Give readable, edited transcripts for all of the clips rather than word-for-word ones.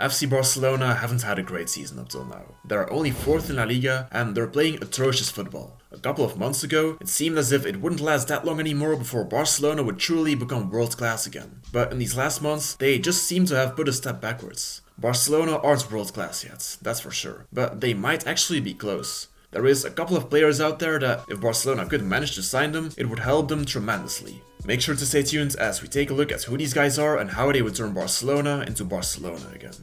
FC Barcelona haven't had a great season up till now. They're only 4th in La Liga and they're playing atrocious football. A couple of months ago, it seemed as if it wouldn't last that long anymore before Barcelona would truly become world class again. But in these last months, they just seem to have put a step backwards. Barcelona aren't world class yet, that's for sure, but they might actually be close. There is a couple of players out there that, if Barcelona could manage to sign them, it would help them tremendously. Make sure to stay tuned as we take a look at who these guys are and how they would turn Barcelona into Barcelona again.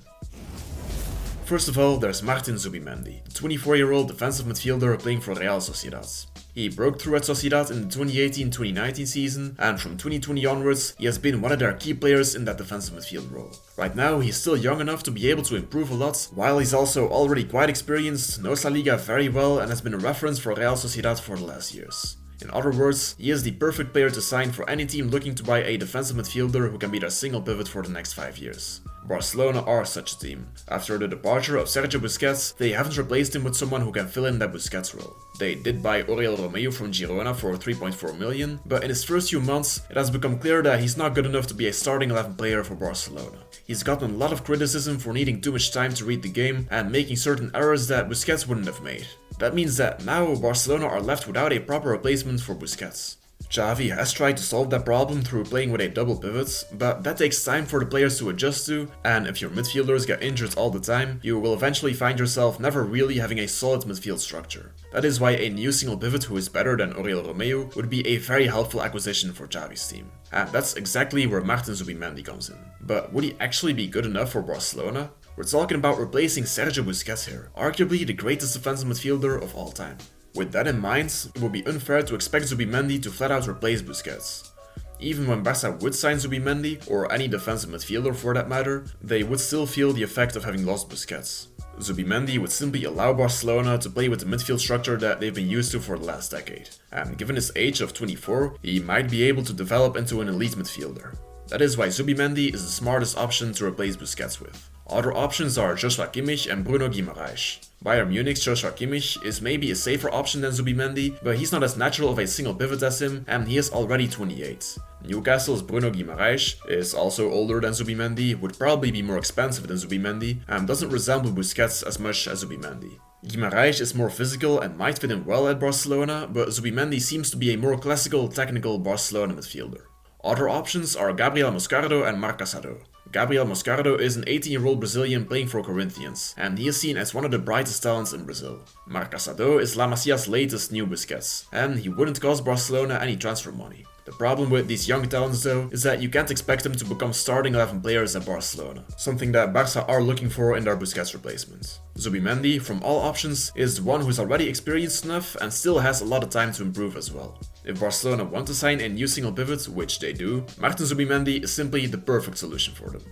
First of all, there's Martin Zubimendi, the 24-year-old defensive midfielder playing for Real Sociedad. He broke through at Sociedad in the 2018-2019 season, and from 2020 onwards, he has been one of their key players in that defensive midfield role. Right now, he's still young enough to be able to improve a lot, while he's also already quite experienced, knows La Liga very well, and has been a reference for Real Sociedad for the last years. In other words, he is the perfect player to sign for any team looking to buy a defensive midfielder who can be their single pivot for the next 5 years. Barcelona are such a team. After the departure of Sergio Busquets, they haven't replaced him with someone who can fill in that Busquets role. They did buy Oriol Romeu from Girona for 3.4 million, but in his first few months, it has become clear that he's not good enough to be a starting 11 player for Barcelona. He's gotten a lot of criticism for needing too much time to read the game and making certain errors that Busquets wouldn't have made. That means that now Barcelona are left without a proper replacement for Busquets. Xavi has tried to solve that problem through playing with a double pivot, but that takes time for the players to adjust to, and if your midfielders get injured all the time, you will eventually find yourself never really having a solid midfield structure. That is why a new single pivot who is better than Oriol Romeu would be a very helpful acquisition for Xavi's team. And that's exactly where Martin Zubimendi comes in. But would he actually be good enough for Barcelona? We're talking about replacing Sergio Busquets here, arguably the greatest defensive midfielder of all time. With that in mind, it would be unfair to expect Zubimendi to flat out replace Busquets. Even when Barca would sign Zubimendi, or any defensive midfielder for that matter, they would still feel the effect of having lost Busquets. Zubimendi would simply allow Barcelona to play with the midfield structure that they've been used to for the last decade. And given his age of 24, he might be able to develop into an elite midfielder. That is why Zubimendi is the smartest option to replace Busquets with. Other options are Joshua Kimmich and Bruno Guimaraes. Bayern Munich's Joshua Kimmich is maybe a safer option than Zubimendi, but he's not as natural of a single pivot as him, and he is already 28. Newcastle's Bruno Guimaraes is also older than Zubimendi, would probably be more expensive than Zubimendi, and doesn't resemble Busquets as much as Zubimendi. Guimaraes is more physical and might fit in well at Barcelona, but Zubimendi seems to be a more classical, technical Barcelona midfielder. Other options are Gabriel Moscardo and Marc Casado. Gabriel Moscardo is an 18-year-old Brazilian playing for Corinthians, and he is seen as one of the brightest talents in Brazil. Marc Casado is La Masia's latest new Busquets, and he wouldn't cost Barcelona any transfer money. The problem with these young talents though is that you can't expect them to become starting 11 players at Barcelona, something that Barca are looking for in their Busquets replacement. Zubimendi, from all options, is the one who's already experienced enough and still has a lot of time to improve as well. If Barcelona want to sign a new single pivot, which they do, Martin Zubimendi is simply the perfect solution for them.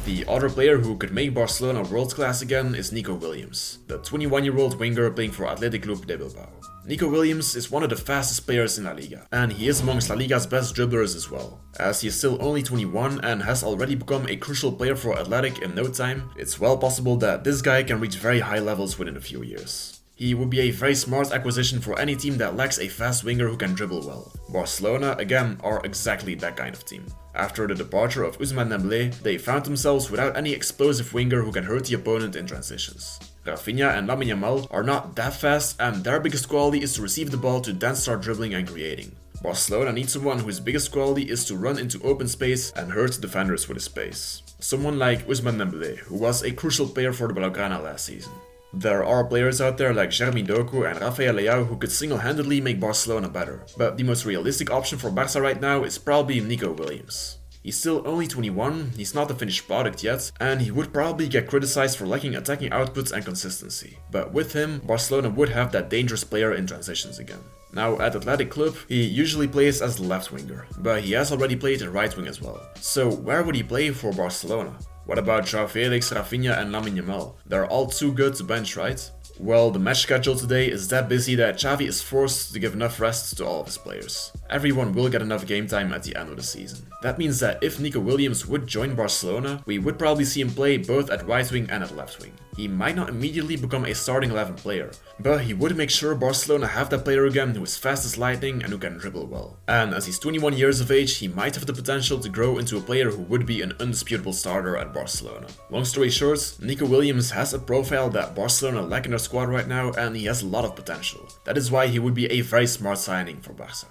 The other player who could make Barcelona world class again is Nico Williams, the 21-year-old winger playing for Athletic Club de Bilbao. Nico Williams is one of the fastest players in La Liga, and he is amongst La Liga's best dribblers as well. As he is still only 21 and has already become a crucial player for Athletic in no time, it's well possible that this guy can reach very high levels within a few years. He would be a very smart acquisition for any team that lacks a fast winger who can dribble well. Barcelona, again, are exactly that kind of team. After the departure of Ousmane Dembélé, they found themselves without any explosive winger who can hurt the opponent in transitions. Rafinha and Lamine Yamal are not that fast, and their biggest quality is to receive the ball to then start dribbling and creating. Barcelona needs someone whose biggest quality is to run into open space and hurt defenders with his pace. Someone like Ousmane Dembélé, who was a crucial player for the Blaugrana last season. There are players out there like Jeremy Doku and Rafael Leao who could single-handedly make Barcelona better, but the most realistic option for Barca right now is probably Nico Williams. He's still only 21, he's not a finished product yet, and he would probably get criticized for lacking attacking output and consistency. But with him, Barcelona would have that dangerous player in transitions again. Now at Athletic Club, he usually plays as the left winger, but he has already played in right wing as well. So where would he play for Barcelona? What about João Felix, Rafinha and Lamine Yamal? They're all too good to bench, right? Well, the match schedule today is that busy that Xavi is forced to give enough rest to all of his players. everyone will get enough game time at the end of the season. That means that if Nico Williams would join Barcelona, we would probably see him play both at right wing and at left wing. He might not immediately become a starting 11 player, but he would make sure Barcelona have that player again who is fast as lightning and who can dribble well. And as he's 21 years of age, he might have the potential to grow into a player who would be an undisputable starter at Barcelona. Long story short, Nico Williams has a profile that Barcelona lack in their squad right now, and he has a lot of potential. That is why he would be a very smart signing for Barca.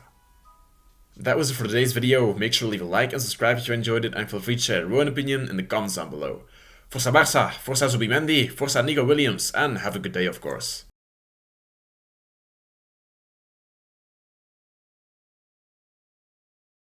That was it for today's video. Make sure to leave a like and subscribe if you enjoyed it, and feel free to share your own opinion in the comments down below. Força Barça, Força Zubimendi, Força Nico Williams, and have a good day of course.